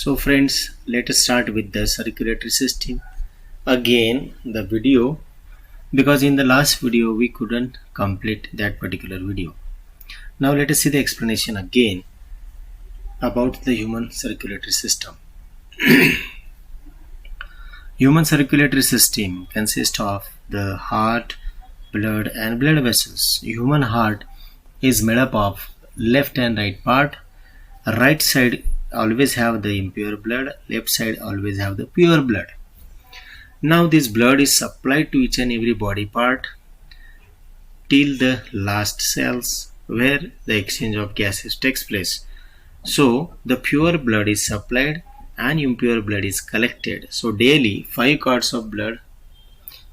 So friends, let us start with the circulatory system. Again the video, because in the last video we couldn't complete that particular video. Now let us see the explanation again about the human circulatory system. Human circulatory system consists of the heart, blood and blood vessels. Human heart is made up of left and right part. Right side always have the impure blood, left side always have the pure blood. Now this blood is supplied to each and every body part till the last cells where the exchange of gases takes place. So the pure blood is supplied and impure blood is collected. So daily 5 quarts of blood,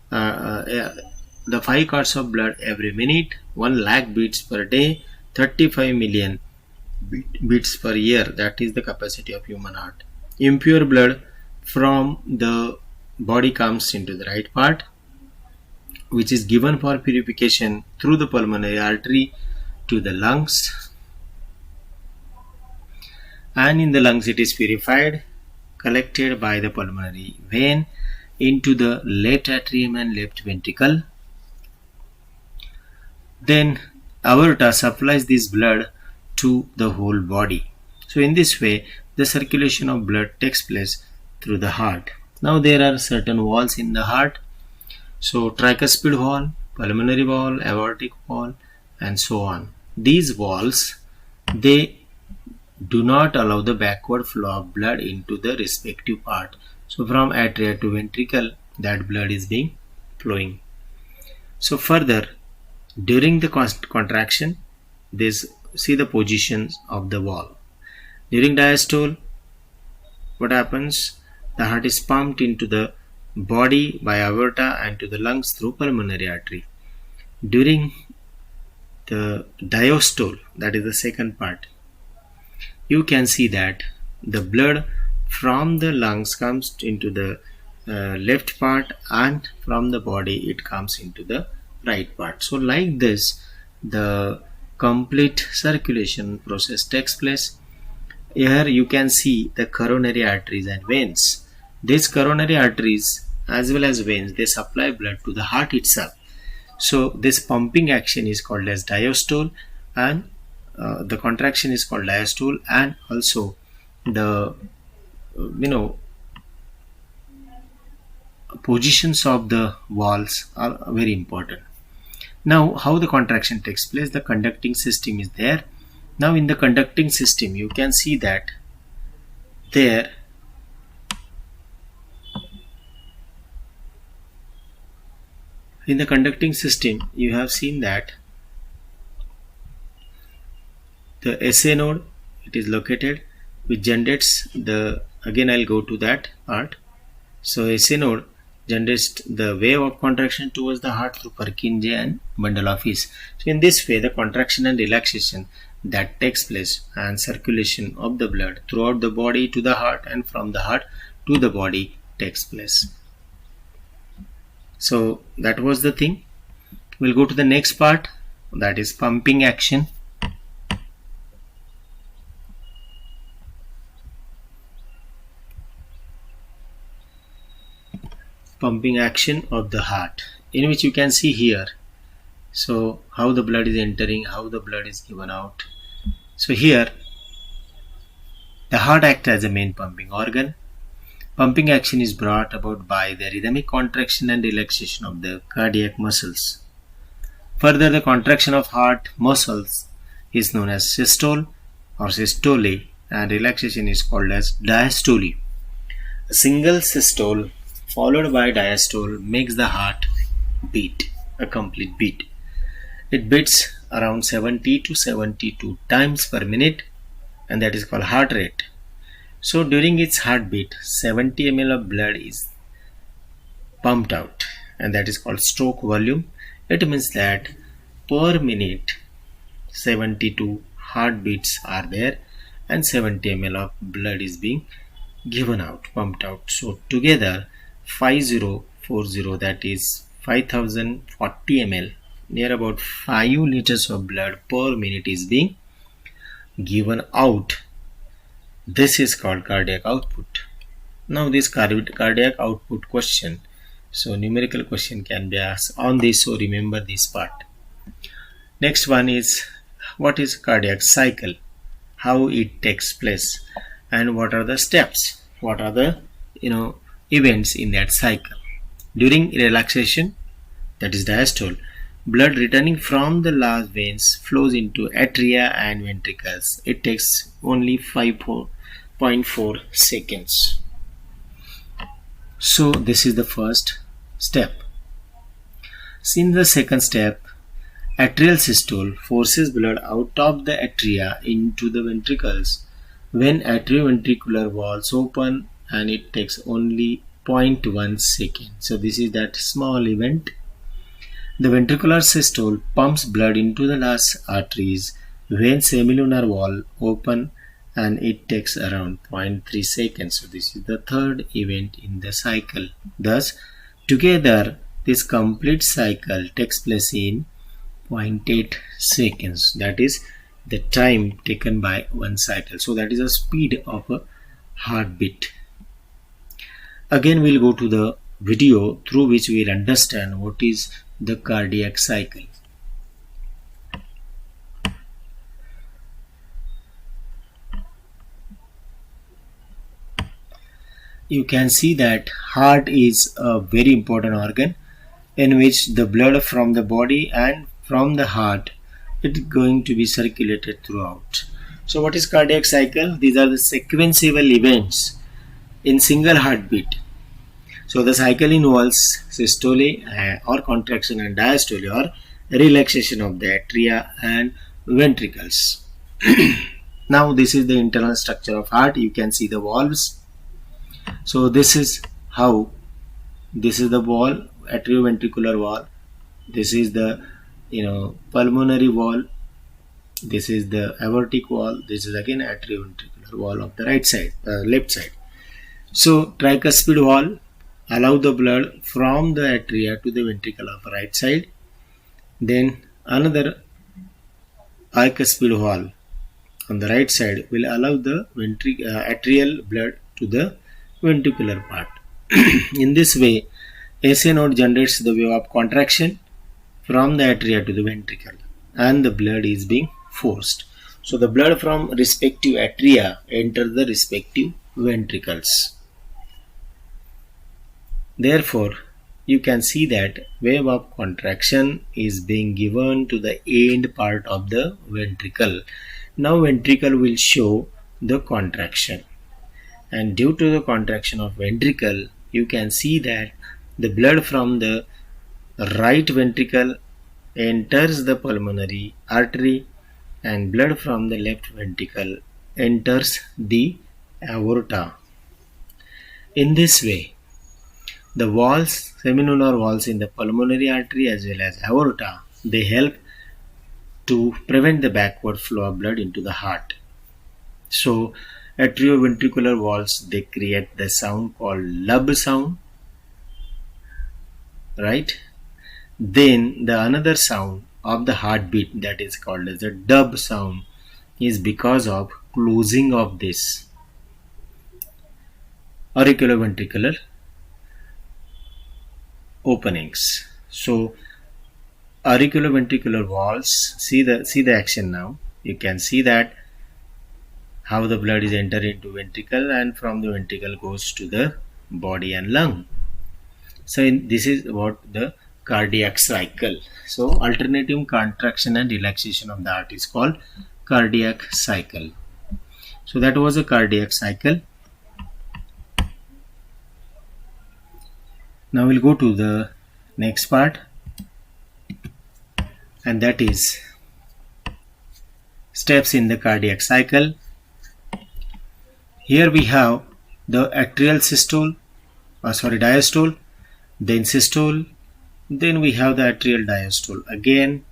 the 5 quarts of blood every minute, 1 lakh beats per day, 35 million beats per year. That is the capacity of human heart. Impure blood from the body comes into the right part, which is given for purification through the pulmonary artery to the lungs, and in the lungs it is purified, collected by the pulmonary vein into the left atrium and left ventricle. Then aorta supplies this blood to the whole body. So in this way the circulation of blood takes place through the heart. Now there are certain walls in the heart. So tricuspid wall, pulmonary wall, aortic wall and so on. These walls, they do not allow the backward flow of blood into the respective part. So from atria to ventricle that blood is being flowing. So further, during the contraction, see the positions of the wall. During diastole, what happens? The heart is pumped into the body by aorta and to the lungs through pulmonary artery. During the diastole, that is the second part, you can see that the blood from the lungs comes into the left part, and from the body it comes into the right part. So like this the complete circulation process takes place. Here you can see the coronary arteries and veins. These coronary arteries as well as veins, they supply blood to the heart itself. So this pumping action is called as diastole, and the contraction is called diastole, and also the positions of the walls are very important. Now how the contraction takes place? The conducting system is there. Now in the conducting system you can see that there in the conducting system you have seen that the SA node, it is located, which generates the, again I'll go to that part. So SA node generates the wave of contraction towards the heart through Purkinje and bundle of His. So in this way the contraction and relaxation that takes place and circulation of the blood throughout the body to the heart and from the heart to the body takes place. So that was the thing. We'll go to the next part, that is pumping action. Pumping action of the heart, in which you can see here, so how the blood is entering, how the blood is given out. So here the heart acts as a main pumping organ. Pumping action is brought about by the rhythmic contraction and relaxation of the cardiac muscles. Further, the contraction of heart muscles is known as systole or systole, and relaxation is called as diastole. A single systole followed by diastole makes the heart beat, a complete beat. It beats around 70 to 72 times per minute, and that is called heart rate. So during its heartbeat 70 ml of blood is pumped out, and that is called stroke volume. It means that per minute 72 heartbeats are there and 70 ml of blood is being given out, pumped out. So together 5040, that is 5040 ml, near about 5 liters of blood per minute is being given out This is called cardiac output. Now this cardiac output question, so numerical question can be asked on this, so remember this part. Next one is, what is cardiac cycle, how it takes place, and what are the steps, what are the events in that cycle. During relaxation, that is diastole, blood returning from the large veins flows into atria and ventricles. It takes only 5.4 seconds. So this is the first step. In the second step, atrial systole forces blood out of the atria into the ventricles when atrioventricular valves open, and it takes only 0.1 second. So this is that small event. The ventricular systole pumps blood into the large arteries when semilunar valve open, and it takes around 0.3 seconds. So this is the third event in the cycle. Thus, together this complete cycle takes place in 0.8 seconds. That is the time taken by one cycle. So that is the speed of a heartbeat. Again, we'll go to the video through which we'll understand what is the cardiac cycle. You can see that heart is a very important organ in which the blood from the body and from the heart is going to be circulated throughout. So what is cardiac cycle? These are the sequential events in single heartbeat. So the cycle involves systole or contraction and diastole or relaxation of the atria and ventricles. Now this is the internal structure of heart. You can see the valves. So this is how, this is the wall, atrioventricular wall. This is the pulmonary wall. This is the aortic wall. This is again atrioventricular wall of the right side, left side. So tricuspid wall allow the blood from the atria to the ventricle of right side. Then another bicuspid wall on the right side will allow the atrial blood to the ventricular part. In this way, SA node generates the wave of contraction from the atria to the ventricle, and the blood is being forced. So the blood from respective atria enters the respective ventricles. Therefore, you can see that wave of contraction is being given to the end part of the ventricle. Now ventricle will show the contraction, and due to the contraction of ventricle, you can see that the blood from the right ventricle enters the pulmonary artery, and blood from the left ventricle enters the aorta. In this way, the valves, semilunar valves in the pulmonary artery as well as aorta, they help to prevent the backward flow of blood into the heart. So atrioventricular valves, they create the sound called lub sound, right? Then the another sound of the heartbeat, that is called as the dub sound, is because of closing of this auriculoventricular openings. So auriculoventricular valves, see the action now. You can see that how the blood is entered into ventricle, and from the ventricle goes to the body and lung. So this is what the cardiac cycle. So alternating contraction and relaxation of the heart is called cardiac cycle. So that was a cardiac cycle. Now we'll go to the next part, and that is steps in the cardiac cycle. Here we have the atrial systole, diastole, then systole, then we have the atrial diastole, again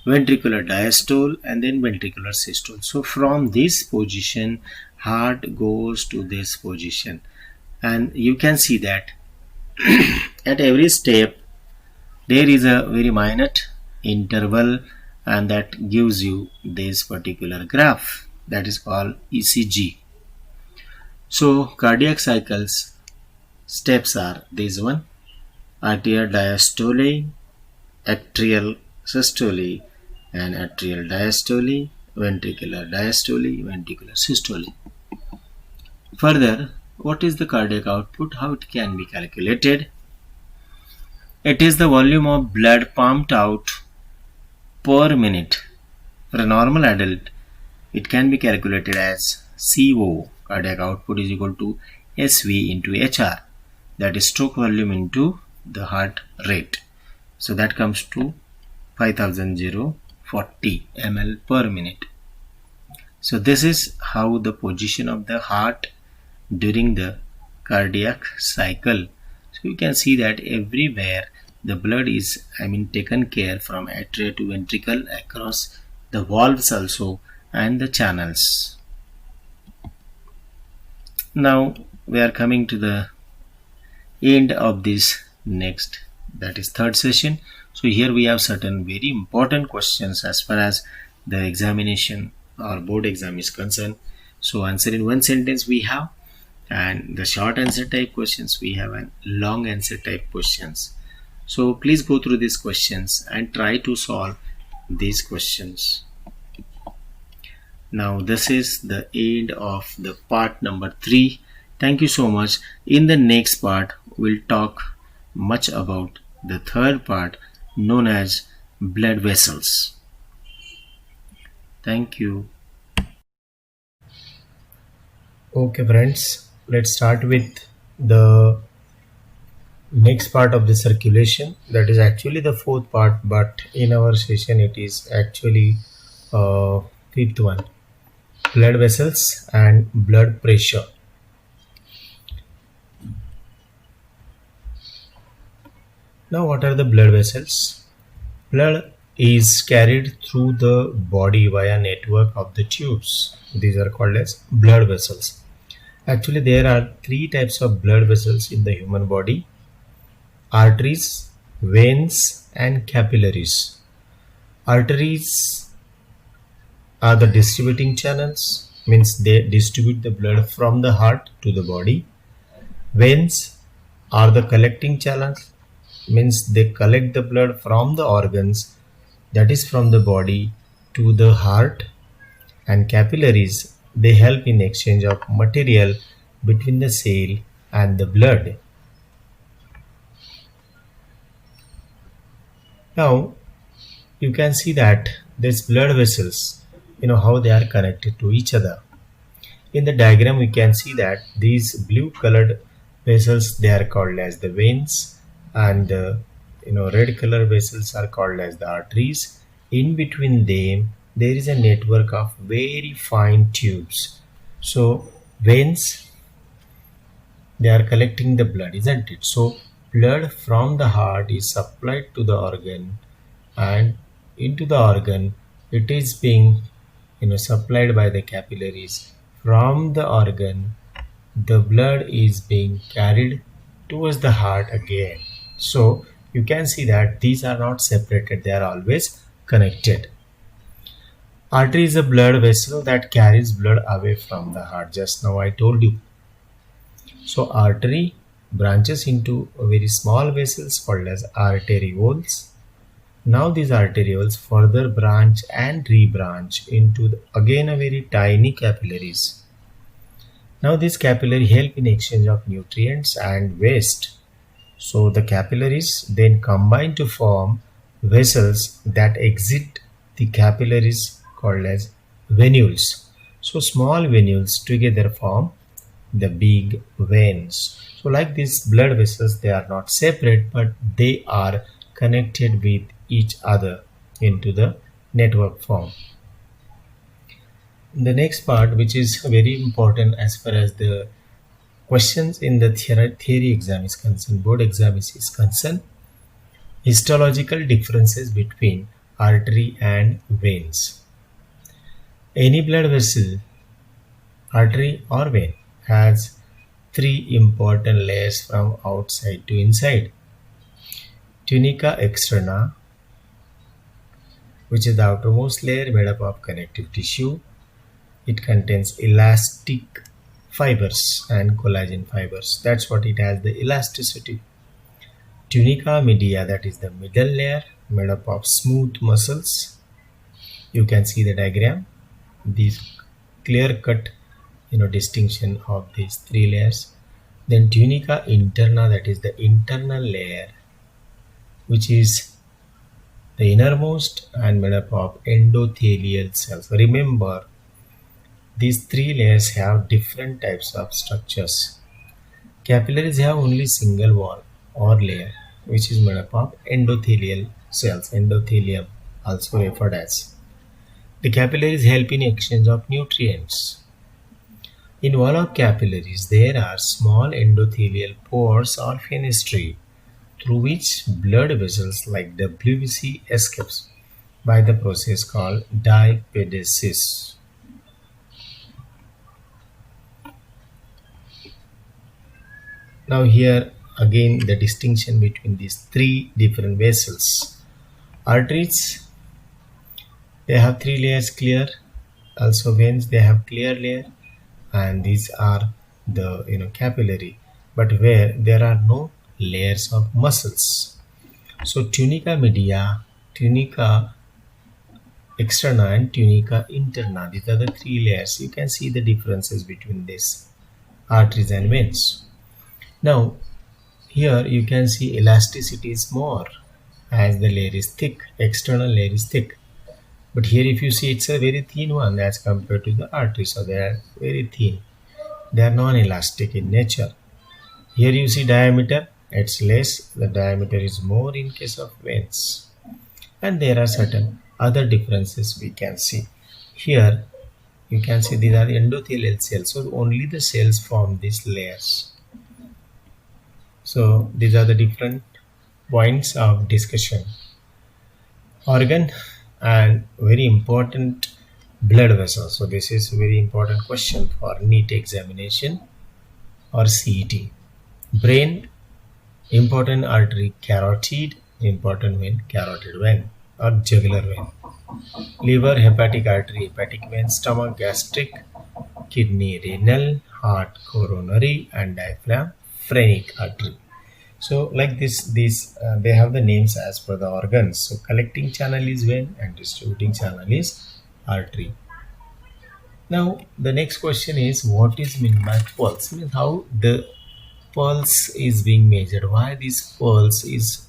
ventricular diastole, and then ventricular systole. So from this position, heart goes to this position, and you can see that at every step there is a very minute interval, and that gives you this particular graph, that is called ECG. So cardiac cycles steps are these one: atrial diastole, atrial systole, and atrial diastole, ventricular diastole, ventricular systole. Further, what is the cardiac output? How it can be calculated? It is the volume of blood pumped out per minute. For a normal adult, it can be calculated as CO, cardiac output, is equal to SV into HR, that is stroke volume into the heart rate. So that comes to 5040 ml per minute. So this is how the position of the heart during the cardiac cycle. So you can see that everywhere the blood is taken care from atria to ventricle, across the valves also, and the channels. Now we are coming to the end of this next, that is third session. So here we have certain very important questions as far as the examination or board exam is concerned. So answer in one sentence we have, and the short answer type questions we have, and long answer type questions. So please go through these questions and try to solve these questions. Now this is the end of the part number 3. Thank you so much. In the next part we'll talk much about the third part, known as blood vessels. Thank you. Okay friends, let's start with the next part of the circulation. That is actually the fourth part, but in our session it is actually fifth one: blood vessels and blood pressure. Now what are the blood vessels? Blood is carried through the body via network of the tubes. These are called as blood vessels. Actually there are 3 types of blood vessels in the human body: arteries, veins, and capillaries. Arteries are the distributing channels, means they distribute the blood from the heart to the body. Veins are the collecting channels, means they collect the blood from the organs, that is from the body to the heart. And capillaries, they help in exchange of material between the cell and the blood. Now you can see that these blood vessels, how they are connected to each other. In the diagram we can see that these blue colored vessels, they are called as the veins, and red color vessels are called as the arteries. In between them there is a network of very fine tubes. So veins, they are collecting the blood, isn't it? So blood from the heart is supplied to the organ, and into the organ it is being supplied by the capillaries. From the organ the blood is being carried towards the heart again. So you can see that these are not separated, they are always connected. Artery is a blood vessel that carries blood away from the heart. Just now I told you. So artery branches into very small vessels called as arterioles. Now these arterioles further branch and rebranch into again a very tiny capillaries. Now these capillaries help in exchange of nutrients and waste. So the capillaries then combine to form vessels that exit the capillaries called as venules. So small venules together form the big veins. So like these blood vessels, they are not separate, but they are connected with each other into the network form. The next part, which is very important as far as the questions in the theory exam is concerned, board exam is concerned: histological differences between artery and veins. Any blood vessel, artery or vein, has 3 important layers from outside to inside. Tunica externa, which is the outermost layer made up of connective tissue. It contains elastic fibers and collagen fibers. That's what it has, the elasticity. Tunica media, that is the middle layer, made up of smooth muscles. You can see the diagram. These clear cut distinction of these three layers. Then tunica interna, that is the internal layer, which is the innermost and made up of endothelial cells. Remember, these three layers have different types of structures. Capillaries have only single wall or layer, which is made up of endothelial cells, endothelium also referred as. The capillaries help in exchange of nutrients. In wall of capillaries, there are small endothelial pores or fenestrae through which blood vessels like WBC escapes by the process called diapedesis. Now here again the distinction between these three different vessels. Arteries, they have three layers clear. Also veins, they have clear layer, and these are the capillary, but where there are no layers of muscles. So tunica media, tunica externa and tunica interna, these are the three layers. You can see the differences between these arteries and veins. Now here you can see elasticity is more as the layer is thick, external layer is thick. But here if you see, it's a very thin one as compared to the arteries, so they are very thin. They are non-elastic in nature. Here you see diameter, it's less, the diameter is more in case of veins. And there are certain other differences we can see. Here you can see these are the endothelial cells, so only the cells form these layers. So these are the different points of discussion. Organ and very important, blood vessel. So this is a very important question for NEET examination or CET. Brain, important artery carotid, important vein carotid vein or jugular vein. Liver, hepatic artery, hepatic vein. Stomach, gastric. Kidney, renal. Heart, coronary, and diaphragm, phrenic artery. So like this, they have the names as per the organs. So collecting channel is vein and distributing channel is artery. Now the next question is, what is meant by pulse? Means how the pulse is being measured. Why this pulse is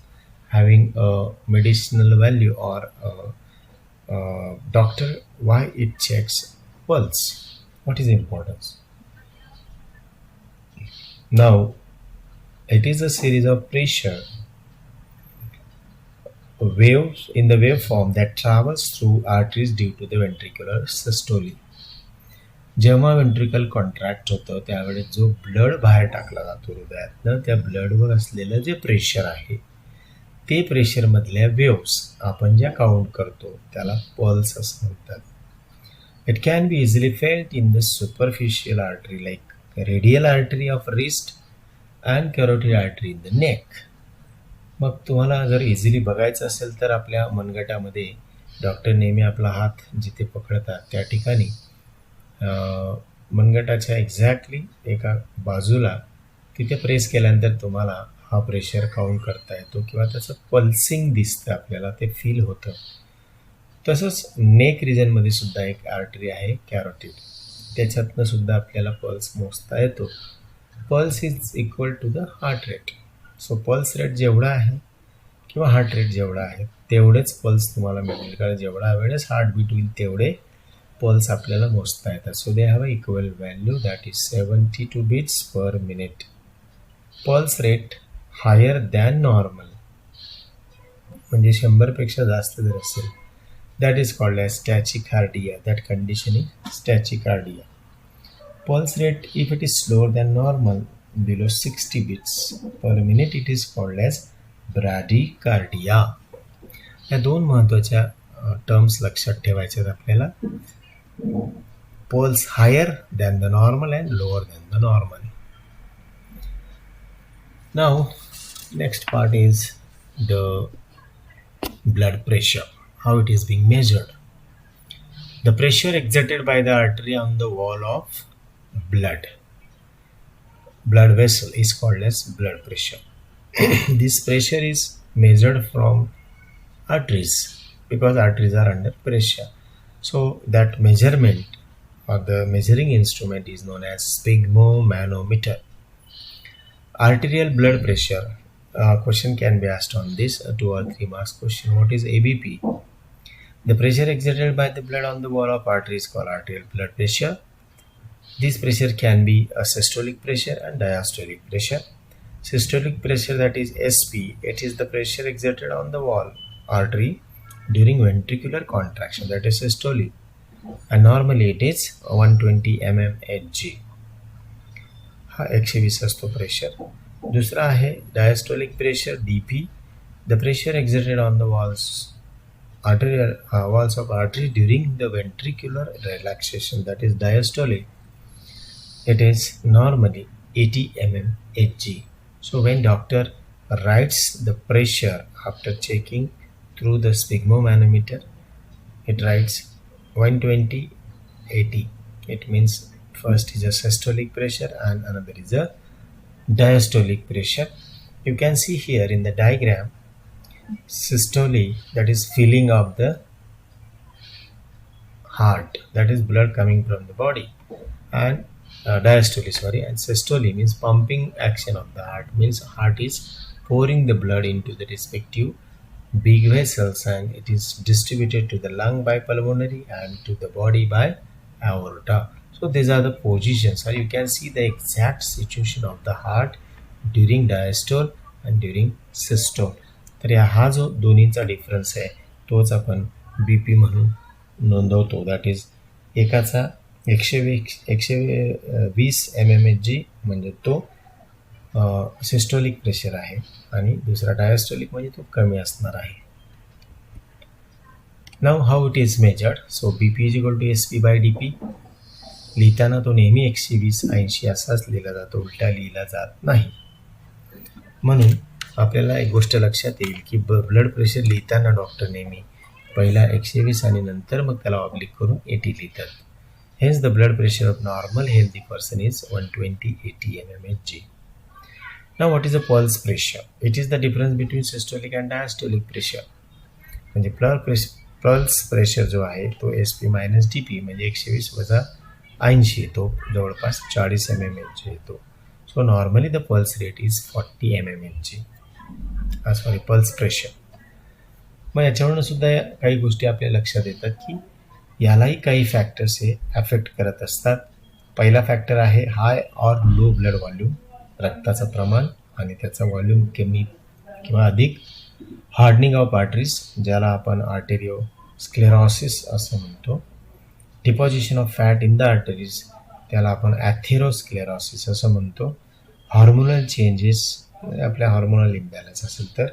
having a medicinal value, or doctor, why it checks pulse? What is the importance? Now it is a series of pressure waves in the waveform that travels through arteries due to the ventricular systole. जेव्हा ventricle contract होतं त्यावेळेस जो blood बाहेर टाकला जातो हृदयातनं, त्या ब्लडवर असलेलं जे pressure आहे ते प्रेशरमधल्या वेव्स आपण ज्या काउंट करतो त्याला पल्स असं म्हणतात. It can be easily felt in the superficial artery like radial artery of wrist and carotid artery in the neck. मग तुम्हाला जर इझिली बघायचं असेल तर आपल्या मनगटामध्ये डॉक्टर नेहमी आपला हात जिथे पकडतात त्या ठिकाणी मनगटाच्या एक्झॅक्टली एका बाजूला तिथे प्रेस केल्यानंतर तुम्हाला हा प्रेशर काउंट करता येतो किंवा त्याचं पल्सिंग दिसतं, आपल्याला ते फील होतं. तसंच नेक रिजनमध्ये सुद्धा एक आर्टरी आहे कॅरोटिड, त्याच्यातनं सुद्धा आपल्याला पल्स मोजता येतो. Pulse is equal to the heart rate. So pulse rate जेवढा आहे किंवा हार्ट रेट जेवढा आहे तेवढेच पल्स तुम्हाला मिळेल, कारण जेवढा वेळेस हार्टबीट होईल तेवढे पल्स आपल्याला मोजता येतात. So they have a equal value that is 72 beats per minute. Pulse rate higher than normal म्हणजे 100पेक्षा जास्त जर असेल that is called as tachycardia. That condition is tachycardia. Pulse rate, if it is slower than normal, below 60 beats per minute, it is called as bradycardia. या दोन महत्त्वाच्या terms लक्षात ठेवायचे आहेत आपल्याला. Pulse higher than the normal and lower than the normal. Now next part is the blood pressure. How it is being measured. The pressure exerted by the artery on the wall of blood. blood vessel is called as blood pressure. This pressure is measured from arteries because arteries are under pressure. So that measurement or the measuring instrument is known as sphygmomanometer. Arterial blood pressure. Question can be asked on this 2 or 3 marks question. What is ABP? The pressure exerted by the blood on the wall of artery is called arterial blood pressure. This pressure can be a systolic pressure and diastolic pressure. Systolic pressure, that is SP, it is the pressure exerted on the wall artery during ventricular contraction, that is systolic, and normally it is 120 mmHg. हा 120 असतो pressure. दुसरा आहे diastolic pressure DP, the pressure exerted on the walls of artery during the ventricular relaxation, that is diastolic, it is normally 80 mmHg. So when doctor writes the pressure after checking through the sphygmomanometer, it writes 120 80. It means first is a systolic pressure and another is a diastolic pressure. You can see here in the diagram, systole, that is filling of the heart, that is blood coming from the body, and diastole, and systole means pumping action of the heart, means heart is pouring the blood into the respective big vessels and it is distributed to the lung by pulmonary and to the body by aorta. So these are the positions, or you can see the exact situation of the heart during diastole and during systole. तर हा जो दोन्हीचा difference आहे तोच आपण BP म्हणून नोंदवतो. That is एकाचा 120 mmHg म्हणजे तो सिस्टोलिक प्रेशर आहे आणि दुसरा डायस्टोलिक म्हणजे तो कमी असणार आहे. Now how it is measured. So BP is equal to SP/DP. लिहिताना तो नेहमी 120/80 असाच लिहिला जातो, उलटा लिहिला जात नाही. म्हणून आपल्याला एक गोष्ट लक्षात येईल की ब्लड प्रेशर लिहिताना डॉक्टर नेहमी पहिला 120 आणि नंतर मग त्याला ऑब्लिक करून 80 लिहितात. Hence the blood pressure of normal healthy person is 120/80 mmHg. Now what is the pulse pressure? It is the difference between systolic and diastolic pressure. म्हणजे पल्स प्रेशर जो आहे तो SP-DP म्हणजे 120 वजा 80 येतो, जवळपास 40 mmHg येतो. So normally the pulse rate is 40 mmHg. Sorry, pulse pressure. मग याच्यावरून सुद्धा काही गोष्टी आपल्या लक्षात येतात की यालाही काही फॅक्टर्स हे अफेक्ट करत असतात. पहिला फॅक्टर आहे हाय ऑर लो ब्लड व्हॉल्यूम, रक्ताचं प्रमाण आणि त्याचा व्हॉल्यूम कमी किंवा अधिक. हार्डनिंग ऑफ आर्टरीज, ज्याला आपण आर्टेरिओस्क्लेरोसिस असं म्हणतो. Deposition of fat in the arteries, त्याला आपण ॲथेरोस्क्लेरोसिस असं म्हणतो. हॉर्मोनल चेंजेस, आपल्या हॉर्मोनल इम्बॅलन्स असेल तर,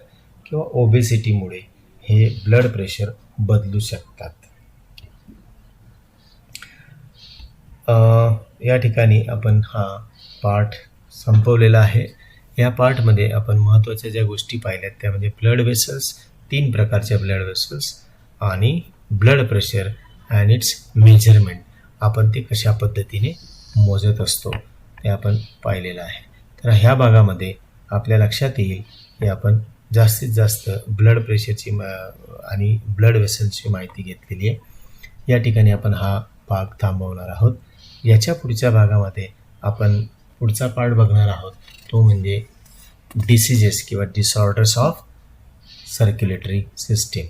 किंवा ओबेसिटीमुळे हे ब्लड प्रेशर बदलू शकतात. या ठिकाणी आपण हा पार्ट संपवलेला आहे. या पार्टमध्ये आपण महत्त्वाच्या ज्या गोष्टी पाहिल्यात त्यामध्ये ब्लड वेसल्स, 3 प्रकारच्या ब्लड वेसल्स आणि blood pressure and it's measurement, आपण ते कशा पद्धतीने मोजत असतो ते आपण पाहिलेलं आहे. तर ह्या भागामध्ये आपल्या लक्षात येईल की आपण जास्तीत जास्त ब्लड प्रेशरची आणि ब्लड वेसल्सची माहिती घेतलेली आहे. या ठिकाणी आपण हा भाग थांबवणार आहोत. याच्या पुढच्या भागामध्ये आपण पुढचा पार्ट बघणार आहोत, तो म्हणजे डिसीजेस किंवा डिसऑर्डर्स ऑफ सर्क्युलेटरी सिस्टीम.